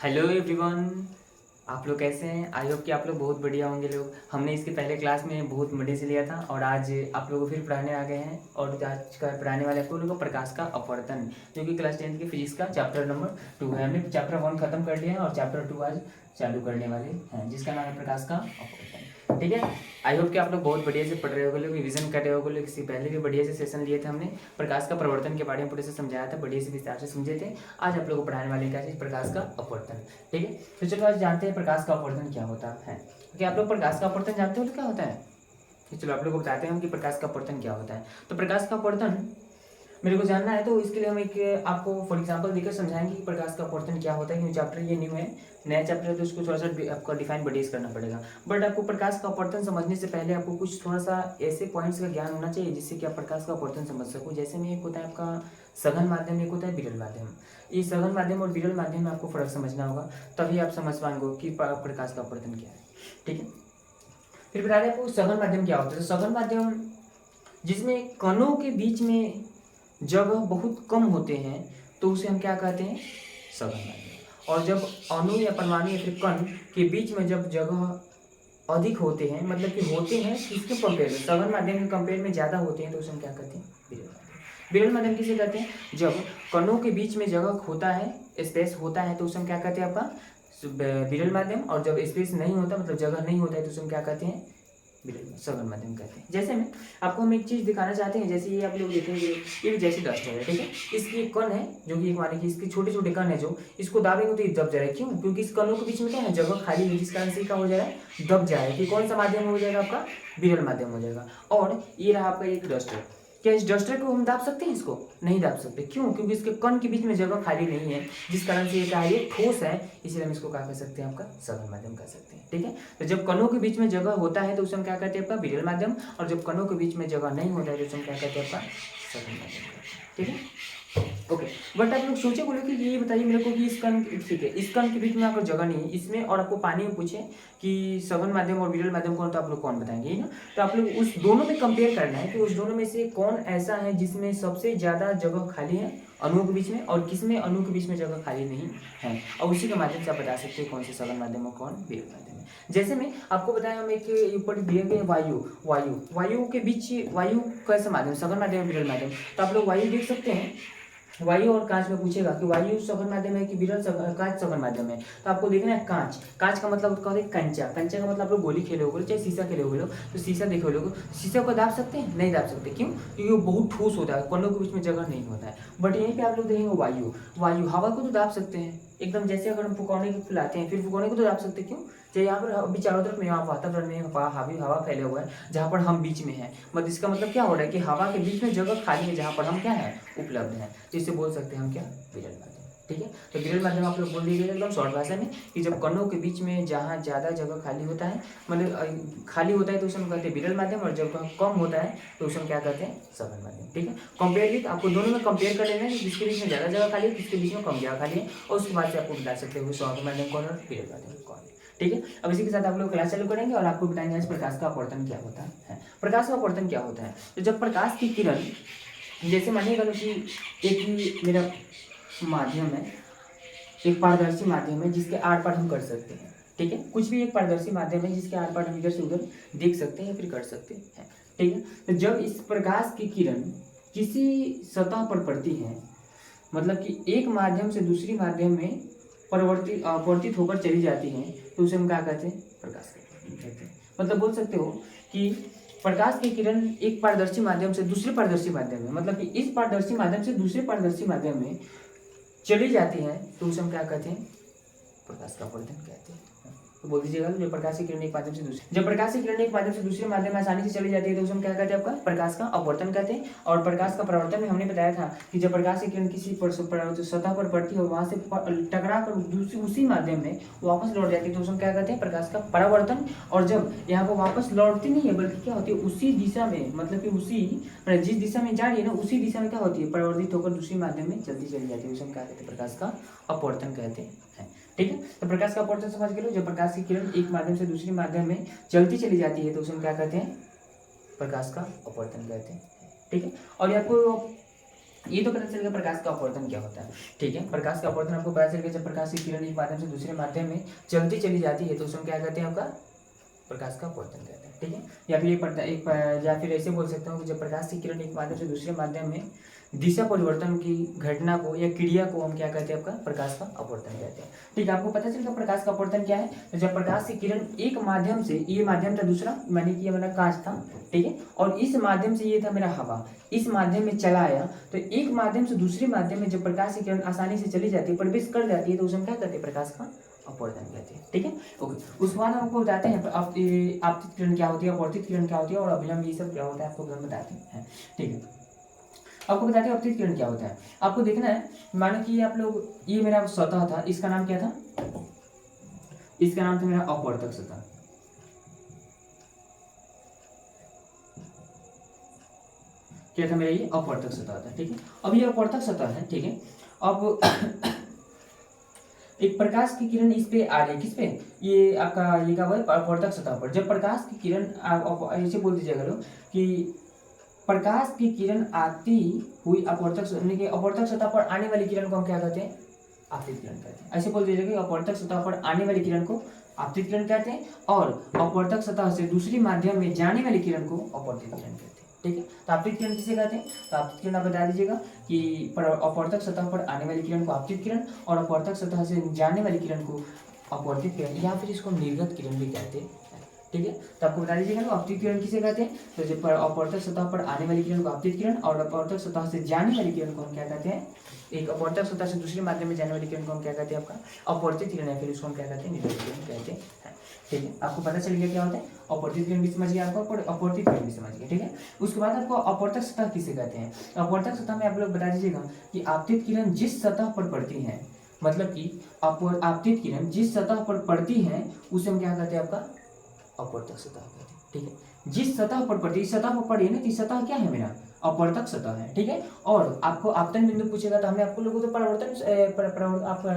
Hello everyone. आप लोग कैसे हैं? आई होप कि आप लोग बहुत बढ़िया होंगे। लोग हमने इसके पहले क्लास में बहुत मजे से लिया था और आज आप लोगों को फिर पढ़ाने आ गए हैं। और आज का पढ़ाने वाले आप लोगों को प्रकाश का अपवर्तन, जो कि क्लास 10th की फिजिक्स का चैप्टर नंबर 2 है। हमने चैप्टर 1 खत्म कर लिया है और चैप्टर 2 आज चालू करने वाले हैं, जिसका नाम है प्रकाश का अपवर्तन। ठीक है, आई होप कि आप लोग बहुत बढ़िया से पढ़ रहे होगे, लोग रिविजन कर रहे होगे। लोग इससे पहले भी बढ़िया से सेशन लिए थे, हमने प्रकाश का प्रवर्तन के बारे में पूरे से समझाया था, बढ़िया से विस्तार से समझे थे। आज आप लोगों को पढ़ाने वाले क्या चीज़, प्रकाश का अपवर्तन। ठीक है, तो चलो आज जानते हैं प्रकाश का अपवर्तन क्या होता है। क्या आप लोग प्रकाश का अपवर्तन जानते हो तो क्या होता है? तो चलो आप लोग को बताते हैं हम कि प्रकाश का अपवर्तन क्या होता है। तो प्रकाश का अपवर्तन मेरे को जानना है, तो इसके लिए हम एक आपको फॉर एग्जांपल देकर समझाएंगे कि प्रकाश का अपवर्तन क्या होता है। क्योंकि चैप्टर ये न्यू है, नया चैप्टर है, तो उसको थोड़ा सा आपको डिफाइन बढ़िया करना पड़ेगा। बट आपको प्रकाश का अपवर्तन समझने से पहले आपको कुछ थोड़ा सा ऐसे पॉइंट्स का ज्ञान होना चाहिए जिससे कि आप प्रकाश का अपवर्तन समझ सको। जैसे में एक होता है आपका सघन माध्यम, एक होता है विरल माध्यम। ये सघन माध्यम और विरल माध्यम में आपको फर्क समझना होगा, तभी आप समझ पाएंगे कि प्रकाश का अपवर्तन क्या है। ठीक है, फिर बता दें आपको सघन माध्यम क्या होता है। तो सघन माध्यम जिसमें कणों के बीच में जगह बहुत कम होते हैं, तो उसे हम क्या कहते हैं, सघन माध्यम। और जब अणु या परमाणु या फिर कण के बीच में जब जगह अधिक होते हैं, मतलब कि होते हैं किसके कंपेयर में, सघन माध्यम के कंपेयर में ज़्यादा होते हैं, तो उसे हम क्या कहते हैं, विरल माध्यम। विरल माध्यम किसे कहते हैं? जब कणों के बीच में जगह होता है, स्पेस होता है, तो उसे हम क्या कहते हैं, आपका विरल माध्यम। और जब स्पेस नहीं होता, मतलब जगह नहीं होता है, तो उसे हम क्या कहते हैं, सघन माध्यम कहते हैं। जैसे में आपको हम एक चीज दिखाना चाहते हैं, जैसे ये आप लोग देखेंगे, ये जैसे डस्ट है, ठीक है। इसकी एक कण है जो कि एक माने कि इसके छोटे छोटे कण है, जो इसको दाबेंगे तो ये दब जाएगा। क्यों? क्योंकि इस कणों के बीच में क्या है, जगह खाली है, जिस कारण से क्या हो जाएगा, दब जाएगा। कि कौन सा माध्यम हो जाएगा, आपका विरल माध्यम हो जाएगा। और ये रहा आपका एक डस्टर। क्या इस डस्टर को हम दाब सकते हैं? इसको नहीं दाब सकते। क्यों? क्योंकि इसके कण के बीच में जगह खाली नहीं है, जिस कारण से ये क्या है, ये ठोस है, इसलिए हम इसको क्या कह सकते हैं, आपका सघन माध्यम कह सकते हैं। ठीक है, तो जब कणों के बीच में जगह होता है तो उसे हम क्या कहते हैं, आपका विरल माध्यम। और जब कणों के बीच में जगह नहीं होता है तो उसे हम क्या कहते हैं, आपका सघन माध्यम कहते हैं। ठीक है, ओके। बट आप लोग सोचे बोले कि ये बताइए मेरे को कि इस कण, ठीक है, इस कण के बीच में आपको जगह नहीं है इसमें, और आपको पानी में पूछे कि सघन माध्यम और विरल माध्यम कौन, तो आप लोग कौन बताएंगे, है ना। तो आप लोग उस दोनों में कंपेयर करना है कि उस दोनों में से कौन ऐसा है जिसमें सबसे ज्यादा जगह खाली है अणुओं के बीच में, और किसमें अणु के बीच में जगह खाली नहीं है। और उसी के माध्यम से आप बता सकते हैं कौन से सघन माध्यम और कौन विरल माध्यम है। जैसे में आपको बताया, हम एक ऊपर दिए गए वायु, वायु के बीच, वायु कैसा माध्यम, सघन माध्यम विरल माध्यम। तो आप लोग वायु देख सकते हैं, वायु और कांच में पूछेगा कि वायु सघन माध्यम है कि विरल कांच सघन माध्यम है, तो आपको देखना है कांच। कांच का मतलब होता है कंचा, कंचा का मतलब आप लोग गोली खेले होगे, चाहे शीशा खेले होगे लोग, तो शीशा देखे लोग, शीशा को दाब सकते हैं? नहीं दाब सकते। क्यों? क्योंकि वो बहुत ठोस होता है, कणों के बीच में जगह नहीं होता है। बट यहीं पे आप लोग देखेंगे वायु, वायु हवा को तो दाब सकते हैं एकदम। जैसे अगर हम फुकौने को फुलाते हैं, फिर फुकौने को तो दाब सकते हैं। क्यों? चाहे यहाँ पर अभी चारों तरफ में वातावरण में हावी हवा फैले हुआ है, जहाँ पर हम बीच में हैं, मतलब इसका मतलब क्या हो रहा है कि हवा के बीच में जगह खाली है, जहाँ पर हम क्या है, उपलब्ध है। तो इससे बोल सकते हैं हम क्या, विरल माध्यम। ठीक है, तो विरल माध्यम आप लोग बोल दीजिएगा एकदम शॉर्ट भाषा में कि जब कणों के बीच में जहाँ ज़्यादा जगह खाली होता है, मतलब खाली होता है, तो उसे हम कहते हैं विरल माध्यम। और जब कम होता है तो उसे हम क्या कहते हैं, सघन माध्यम। ठीक है, कंपेयर विथ, आपको दोनों में कंपेयर कर लेना है, किसके बीच में ज़्यादा जगह खाली है, किसके बीच में कम जगह खाली है, और उसके बाद से आपको बता सकते हो सघन माध्यम कौन और विरल माध्यम कौन है। ठीक है, अब इसी के साथ आप लोग क्लास चालू करेंगे और आपको बताएंगे आज प्रकाश का अपवर्तन क्या होता है। प्रकाश का अपवर्तन क्या होता है? तो जब प्रकाश की किरण, जैसे मानिएगा कि एक ही मेरा माध्यम है, एक पारदर्शी माध्यम है जिसके आर पार हम कर सकते हैं। ठीक है, कुछ भी एक पारदर्शी माध्यम है जिसके आर पार हम इधर से उधर देख सकते हैं या फिर कर सकते हैं। ठीक है, तो जब इस प्रकाश की किरण किसी सतह पर पड़ती है, मतलब कि एक माध्यम से दूसरी माध्यम में अपवर्तित होकर चली जाती है, तो उसे हम क्या कहते हैं, प्रकाश कहते हैं। मतलब बोल सकते हो कि प्रकाश की किरण एक पारदर्शी माध्यम से दूसरे पारदर्शी माध्यम में, मतलब कि इस पारदर्शी माध्यम से दूसरे पारदर्शी माध्यम में चली जाती है, तो उसे हम क्या कहते हैं, प्रकाश का अपवर्तन कहते हैं। तो बोल दीजिएगा, जब प्रकाश की किरण एक माध्यम से दूसरे, जब प्रकाश की किरण एक माध्यम से दूसरे माध्यम में आसानी से चली जाती है, तो उसे हम क्या कहते हैं, आपका प्रकाश का अपवर्तन कहते हैं। और प्रकाश का परावर्तन में हमने बताया था कि जब प्रकाश की किरण किसी सतह पर पड़ती है और वहां से टकरा कर दूसरी उसी माध्यम में वापस लौट जाती है, तो उसे हम क्या कहते हैं, प्रकाश का परावर्तन। और जब यहाँ पर वापस लौटती नहीं है, बल्कि क्या होती है, उसी दिशा में, मतलब कि उसी जिस दिशा में जा रही है ना, उसी दिशा में क्या होती है, परिवर्तित होकर दूसरी माध्यम में जल्दी चली जाती है, उसे हम क्या कहते हैं, प्रकाश का अपवर्तन कहते हैं। ठीक है, तो प्रकाश का अपवर्तन समझ गए। जब प्रकाश की किरण एक माध्यम से दूसरे माध्यम में चलती चली जाती है, तो उसे हम क्या कहते हैं, प्रकाश का अपवर्तन कहते हैं। ठीक है, और आपको ये तो पता चल गया प्रकाश का अपवर्तन क्या होता है। ठीक है, प्रकाश का अपवर्तन आपको पता चल गया, जब प्रकाश की किरण एक माध्यम से दूसरे माध्यम में चलती चली जाती है तो उसमें क्या कहते हैं, आपका प्रकाश का अपवर्तन कहते हैं। ठीक है, या फिर या फिर ऐसे बोल सकता हूँ कि जब प्रकाश की किरण एक माध्यम से दूसरे माध्यम में दिशा परिवर्तन की घटना को या क्रिया को हम क्या कहते हैं, आपका प्रकाश का अपवर्तन कहते हैं। ठीक है, आपको पता चल गया प्रकाश का अपवर्तन क्या है। तो जब प्रकाश की किरण एक माध्यम से, ये माध्यम था दूसरा, मानी कि ये मेरा कांच था, ठीक है, और इस माध्यम से ये था मेरा हवा, इस माध्यम में चला आया, तो एक माध्यम से दूसरे माध्यम में जब प्रकाश की किरण आसानी से चली जाती है, प्रवेश कर जाती है, तो उसे हम क्या कहते हैं, प्रकाश का अपवर्तन कहते हैं। ठीक है, ओके। उसके बाद आपको बताते हैं आपतित किरण क्या होती है, अपवर्तित किरण क्या होती है, और अभिलंब, ये सब क्या होता है आपको बताते हैं। ठीक है, आपको बताते हैं अपवर्तित किरण क्या होता है। आपको देखना है, मानो कि आप लोग, ये मेरा सतह था, इसका नाम क्या था, इसका नाम था मेरा अपवर्तक सतह। क्या था मेरा, ये अपवर्तक सतह था। ठीक है, अब ये अपवर्तक सतह है। ठीक है, अब एक प्रकाश की किरण इस पे आ रही है, किस पे, ये आपका ये क्या हुआ है, अपवर्तक सतह पर। जब प्रकाश की किरण ऐसे बोल दीजिएगा लोग कि प्रकाश की किरण आती हुई अपवर्तक सतह पर आने वाली किरण को हम क्या कहते हैं, आपतित किरण कहते हैं। ऐसे बोल दीजिएगा कि अपवर्तक सतह पर आने वाली किरण को आपतित किरण कहते हैं, और अपवर्तक सतह से दूसरी माध्यम में जाने वाली किरण को अपवर्तित किरण कहते हैं। ठीक है, तो आपतित किरण किसे कहते हैं, तो आपतित किरण आप बता दीजिएगा कि अपवर्तक सतह पर आने वाली किरण को आपतित किरण, और अपवर्तक सतह से जाने वाली किरण को अपवर्तित किरण, या फिर इसको निर्गत किरण भी कहते हैं। ठीक है, तो आपको बता दीजिएगा आपतित किरण किसे कहते हैं, तो जब अपवर्तक सतह पर आने वाली किरण को आपतित किरण, और अपवर्तक सतह से जाने वाली किरण को हम क्या कहते हैं, एक अपवर्तक सतह से दूसरे माध्यम में जाने वाली किरण को हम क्या कहते हैं, आपका अपवर्तित किरण है, फिर उसको हम क्या कहते हैं, निर्गत किरण कहते हैं। ठीक है, आपको पता चल गया क्या होता है, अपवर्तित किरण भी समझ गया आपको, अपवर्तित किरण भी समझ गया। ठीक है, उसके बाद आपको अपवर्तक सतह किसे कहते हैं। अपवर्तक सतह में आप लोग बता दीजिएगा कि आपतित किरण जिस सतह पर पड़ती है, मतलब कि आपतित किरण जिस सतह पर पड़ती है उसे हम क्या कहते हैं, आपका अपवर्तक सतह कहते हैं। ठीक है, जिस सतह पर पड़ती है, इस सतह पर पड़ी है ना, तो इस सतह क्या है, मेरा अपवर्तक सतह है। ठीक है, और आपको आपतन बिंदु पूछेगा तो हमने आपको लोगों को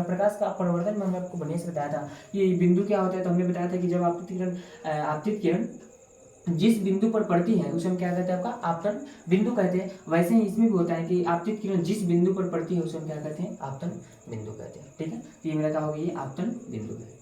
प्रकाश का परिवर्तन में हमने आपको बढ़िया से बताया था ये बिंदु क्या होता है। तो हमने बताया था कि जब आपतित किरण जिस बिंदु पर पड़ती है उसे हम क्या कहते हैं, आपका आपतन बिंदु कहते हैं। वैसे ही इसमें भी होता है कि आपतित किरण जिस बिंदु पर पड़ती है उसे हम क्या कहते हैं, आपतन बिंदु कहते हैं। ठीक है, तो ये मेरा क्या होगा, ये आपतन बिंदु है।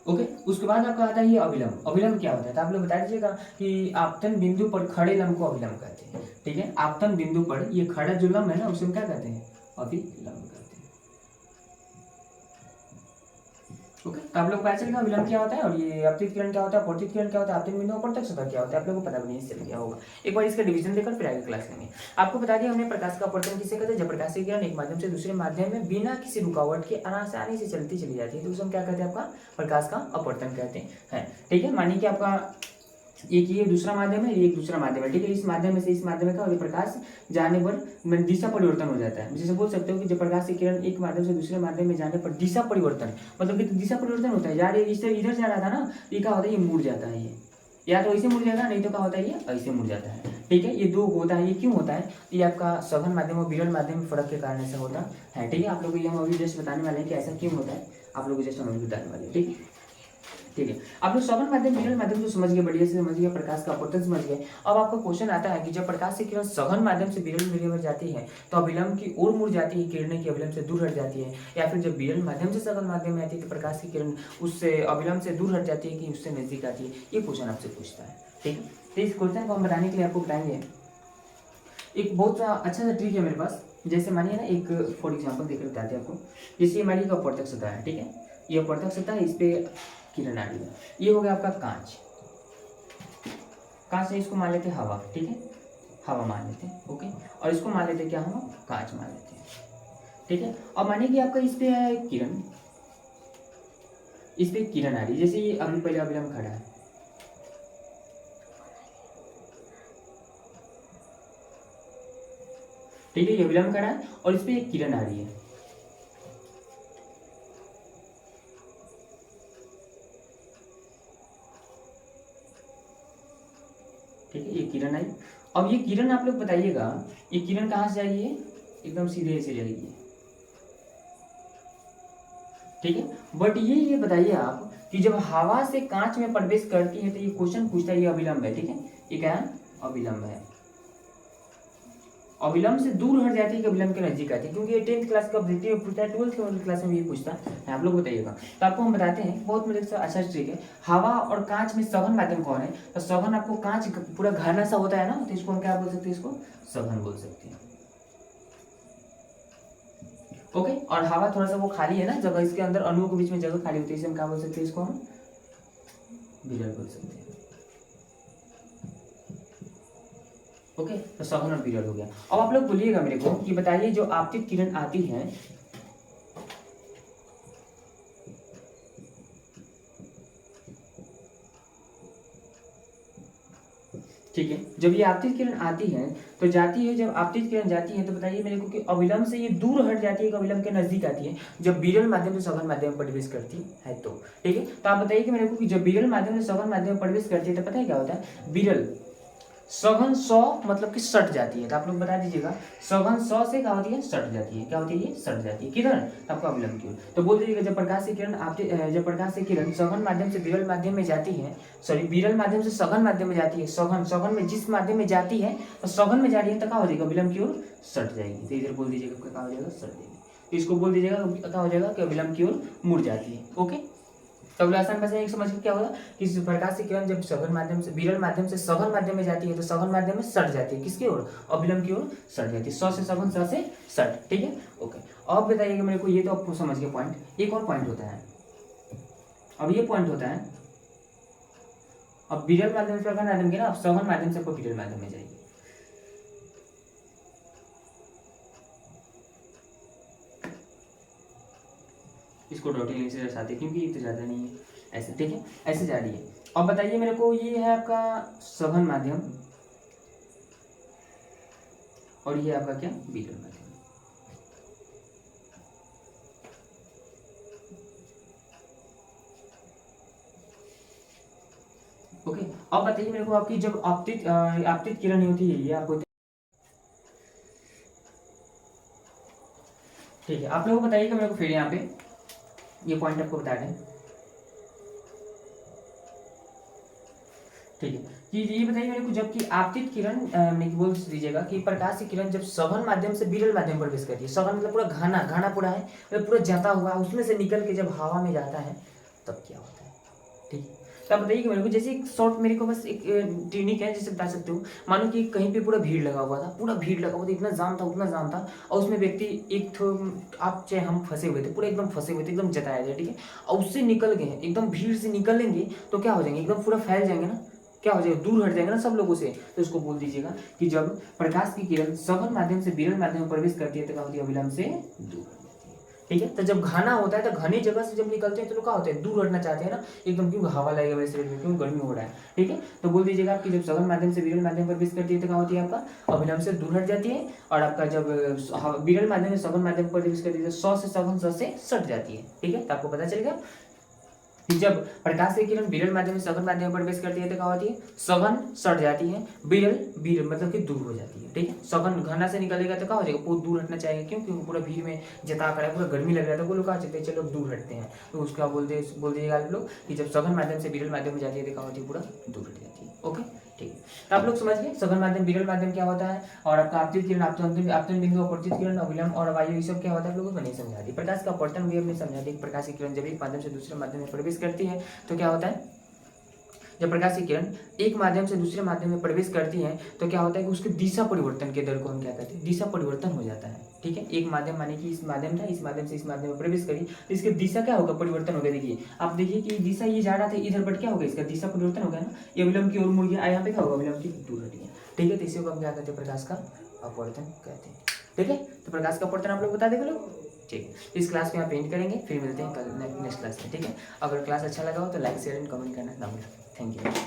ओके, उसके बाद आपका आता है ये अभिलंब। अभिलंब क्या होता है, तो आप लोग बता दीजिएगा कि आपतन बिंदु पर खड़े लंब को अभिलंब कहते हैं। ठीक है, आपतन बिंदु पर ये खड़ा जो लंब है ना उसे हम क्या कहते हैं, अभिलंब कहते हैं। ओके, तो आप लोग पता चल गया अभिलंब क्या होता है, और ये आपतित किरण क्या होता है, अपवर्तित किरण क्या होता है, आपतित बिंदु अपवर्तक सतह क्या होता है, आप लोगों को पता नहीं चल गया होगा। एक बार इसका डिवीजन देकर फिर आगे क्लास लेंगे। आपको बता दिया हमने प्रकाश का अपवर्तन किसे कहते हैं, जब प्रकाश की किरण एक माध्यम से दूसरे माध्यम में बिना किसी रुकावट के आसानी से चलती चली जाती है तो उसे हम क्या कहते हैं, आपका प्रकाश का अपवर्तन कहते हैं। ठीक है, मानिए कि आपका एक ये दूसरा माध्यम है, एक दूसरा माध्यम है। ठीक है, इस माध्यम में से इस माध्यम का प्रकाश जाने पर दिशा परिवर्तन हो जाता है। जैसे बोल सकते हो कि जब प्रकाश की किरण एक माध्यम से दूसरे माध्यम में जाने पर दिशा परिवर्तन, मतलब कि दिशा परिवर्तन होता है, यार ये इधर जा रहा था ना, ये क्या होता है, ये मुड़ जाता है, ये या तो ऐसे मुड़ जाता है, नहीं तो क्या होता है, ये ऐसे मुड़ जाता है। ठीक है, ये दो होता है। ये क्यों होता है, ये आपका सघन माध्यम और विरल माध्यम में फर्क के कारण ऐसा होता है। ठीक है, आप लोग को ये हम अभी जस्ट बताने वाले हैं कि ऐसा क्यों होता है, आप लोग को जस्ट हम अभी बताने वाले हैं। ठीक है, ठीक है, आप लोग सघन माध्यम विरल माध्यम को समझ गए, बढ़िया से समझ गए, प्रकाश का अपवर्तन समझ गए। अब आपका क्वेश्चन आता है कि जब प्रकाश की किरण सघन माध्यम से विरल मीडियम में जाती है तो अभिलंब की ओर मुड़ जाती है, किरणें की अभिलंब से दूर हट जाती है, या फिर जब विरल माध्यम से सघन माध्यम में आती है तो प्रकाश की किरण उससे अभिलंब से दूर हट जाती है कि उससे नजदीक आती है। ये क्वेश्चन आपसे पूछता है। ठीक है, तो इस क्वेश्चन को हम बताने के लिए आपको बताएंगे एक बहुत अच्छा सा ट्रिक है मेरे पास। जैसे मानिए ना, एक फॉर एग्जाम्पल देकर बताते हैं आपको। जैसे हमारी एक अपवर्तक सतह है, ठीक है, ये अपवर्तक सतह है, इस पे किरण आ रही है। ये हो गया आपका कांच। कांच है, इसको मान लेते हैं हवा। ठीक है, हवा मान लेते हैं। ओके, और इसको मान लेते हैं क्या, हम कांच मान लेते हैं। ठीक है, और मानिए कि आपका इस पे है किरण, इस पे किरण आ रही है। जैसे ये अभी पहले अभिलंब खड़ा है, ठीक है, ये अभिलंब खड़ा है और इस पे एक किरण आ रही है। ठीक है, ये किरण आई। अब ये किरण आप लोग बताइएगा, ये किरण कहाँ से जाएगी, ये एकदम सीधे से जाएगी। ठीक है, बट ये बताइए आप कि जब हवा से कांच में प्रवेश करती है तो ये क्वेश्चन पूछता है, ये अभिलंब है। ठीक है, ये क्या है, अविलंब है। अविलंब से दूर हट जाती है कि अविलंब के नजदीक आती है, क्योंकि ये 10th क्लास का ऑब्जेक्टिव पूछता है, 12th क्लास में भी पूछता है, आप लोग बताइएगा। तो आपको हम बताते हैं, बहुत मतलब अच्छा ट्रिक है। हवा और कांच में सघन माध्यम कौन है? तो सघन आपको कांच पूरा घना सा होता है ना, तो इसको हम क्या बोल सकते हैं, इसको सघन बोल सकते हैं। ओके, और हवा थोड़ा सा वो खाली है ना जगह, इसके अंदर अणुओं के बीच में जगह खाली होती है, इसे हम क्या बोल सकते हैं, इसको हम विरल बोल सकते हैं। ओके, तो सघन और विरल हो गया। अब आप लोग बोलिएगा मेरे को कि बताइए जो आपतित किरण आती है, ठीक है, जब ये आपतित किरण आती है तो जाती है, जब आपतित किरण जाती है तो बताइए मेरे को कि अविलंब से ये दूर हट जाती है कि अविलंब के नजदीक आती है, जब विरल माध्यम से सघन माध्यम में प्रवेश करती है तो। ठीक है, तो आप बताइए कि मेरे को कि जब विरल माध्यम से सघन माध्यम में प्रवेश करती है तो पता है क्या होता है, विरल सघन 100 मतलब कि सट जाती है। तो आप लोग बता दीजिएगा, सघन 100 से क्या होती है, सट जाती है। क्या होती है, ये सट जाती है। किधर? आपका अविलंब की ओर। तो बोल दीजिएगा जब प्रकाश की किरण जब प्रकाश की किरण सघन माध्यम से विरल माध्यम में जाती है, सॉरी विरल माध्यम से सघन माध्यम में जाती है, सघन में जिस माध्यम में जाती है तो सघन में जा रही है तो क्या हो जाएगा, अविलंब की ओर सट जाएगी। तो इधर बोल दीजिएगा क्या हो जाएगा, सट जाएगी। तो इसको बोल दीजिएगा क्या हो जाएगा कि अविलंब की ओर मुड़ जाती है। ओके, तो आसान भाषा में समझ के क्या होगा कि प्रकाश की किरण जब सघन माध्यम से विरल माध्यम से सघन माध्यम में जाती है तो सघन माध्यम में सट जाती है, किसकी ओर, अविलंब की ओर सट जाती है। 100 से सघन, 100 से सट। ठीक है, ओके। अब बताइएगा मेरे को, ये तो आपको समझ गए पॉइंट। एक और पॉइंट होता है, अब ये पॉइंट होता है, अब विरल माध्यम से सघन माध्यम के ना, अब सघन माध्यम से विरल माध्यम में जाएगी। इसको डॉटेड लाइन से दर्शाते हैं क्योंकि इतना ज्यादा नहीं है, ऐसे। ठीक है, ऐसे जा रही है। अब बताइए मेरे को, ये है आपका सघन माध्यम और ये आपका क्या, विरल माध्यम। ओके, अब बताइए मेरे को, आपकी जब आपतित किरण होती है, ये आपको ठीक है, आप लोग बताइएगा मेरे को फिर यहाँ पे ये पॉइंट आपको बता दें। ठीक है, ये बताइए मेरे को, जबकि आपतित किरण बोल दीजिएगा कि प्रकाश की किरण जब सघन माध्यम से विरल माध्यम प्रवेश करती है, सघन मतलब पूरा घना पूरा है, मतलब पूरा जाता हुआ, उसमें से निकल के जब हवा में जाता है तब क्या होता है। ठीक है, तो आप बताइए मेरे को, जैसे एक शॉर्ट मेरे को बस एक टेक्निक है जिससे बता सकते हो। मानो कि कहीं पे पूरा भीड़ लगा हुआ था, पूरा भीड़ लगा हुआ था, इतना जाम था, उतना जाम था, और उसमें व्यक्ति एक तो आप चाहे हम फंसे हुए थे, पूरे एकदम फंसे हुए थे, एकदम जताया जाए। ठीक है, और उससे निकल गए, एकदम भीड़ से निकलेंगे तो क्या हो जाएंगे, एकदम पूरा फैल जाएंगे ना, क्या हो जाएगा, दूर हट जाएगा ना सब लोगों से। तो इसको बोल दीजिएगा कि जब प्रकाश की किरण सघन माध्यम से विरल माध्यम में प्रवेश करती है तो क्या होती है, अविलंब से दूर। ठीक है, तो जब घना होता है तो घनी जगह से जब निकलते हैं तो लोग क्या होते हैं, दूर हटना चाहते हैं ना, एकदम क्यों हवा लगेगा मेरे शरीर में, क्यों गर्मी हो रहा है। ठीक है, तो बोल दीजिएगा कि जब सघन माध्यम से विरल माध्यम पर प्रवेश करती है तो क्या होती है, आपका अविलंब से दूर हट जाती है। और आपका जब विरल माध्यम से सघन माध्यम पर प्रवेश करती है तो 100 से सघन, 100 से सट जाती है। ठीक है, तो आपको पता चल गया कि जब प्रकाश की किरण विरल माध्यम से सघन माध्यम पर प्रवेश करती है तो क्या होती है, सघन सट जाती है, विरल मतलब कि दूर हो जाती है। ठीक है, सघन घना से निकलेगा तो क्या हो जाएगा, बहुत दूर हटना चाहिए, क्यों, क्योंकि पूरा भीड़ में जता कर पूरा गर्मी लग रहा था, वो लोग कहा चाहते हैं चलो दूर हटते हैं। तो उसका बोल दीजिएगा आप लोग कि जब सघन माध्यम से विरल माध्यम में जाती है तो क्या होती है, पूरा दूर हट जाती है। ओके, ठीक है, तो आप लोग समझ गए सघन माध्यम विरल माध्यम क्या होता है, और आपका आपतित किरण, आपतन बिंदु, अपवर्तित किरण, अविलंब और वायु, ये सब क्या होता है आप लोगों को नहीं समझा दी। प्रकाश का अपवर्तन भी हमने समझा दी। प्रकाश की किरण जब एक माध्यम से दूसरे माध्यम में प्रवेश करती है तो क्या होता है, जब प्रकाश की किरण एक माध्यम से दूसरे माध्यम में प्रवेश करती है तो क्या होता है कि उसके दिशा परिवर्तन के दर को हम क्या कहते हैं, दिशा परिवर्तन हो जाता है। ठीक है, एक माध्यम माने कि इस माध्यम था, इस माध्यम से इस माध्यम में प्रवेश करी तो इसकी दिशा क्या होगा, परिवर्तन हो गया। देखिए आप देखिए कि दिशा ये जा रहा था इधर, बट क्या हो गया, इसका दिशा परिवर्तन हो गया ना, ये अविलंब की ओर मुड़ गया, यहाँ पे क्या होगा, अविलंब की दूर हट गया। ठीक है, तो इसी को हम क्या कहते हैं, प्रकाश का अपवर्तन कहते हैं। ठीक है, तो प्रकाश का अपवर्तन आप लोग बता देंगे लोग। ठीक है, इस क्लास में आप एंड करेंगे, फिर मिलते हैं कल नेक्स्ट क्लास में। ठीक है, अगर क्लास अच्छा लगा हो तो लाइक शेयर एंड कमेंट करना ना भूलें। Thank you.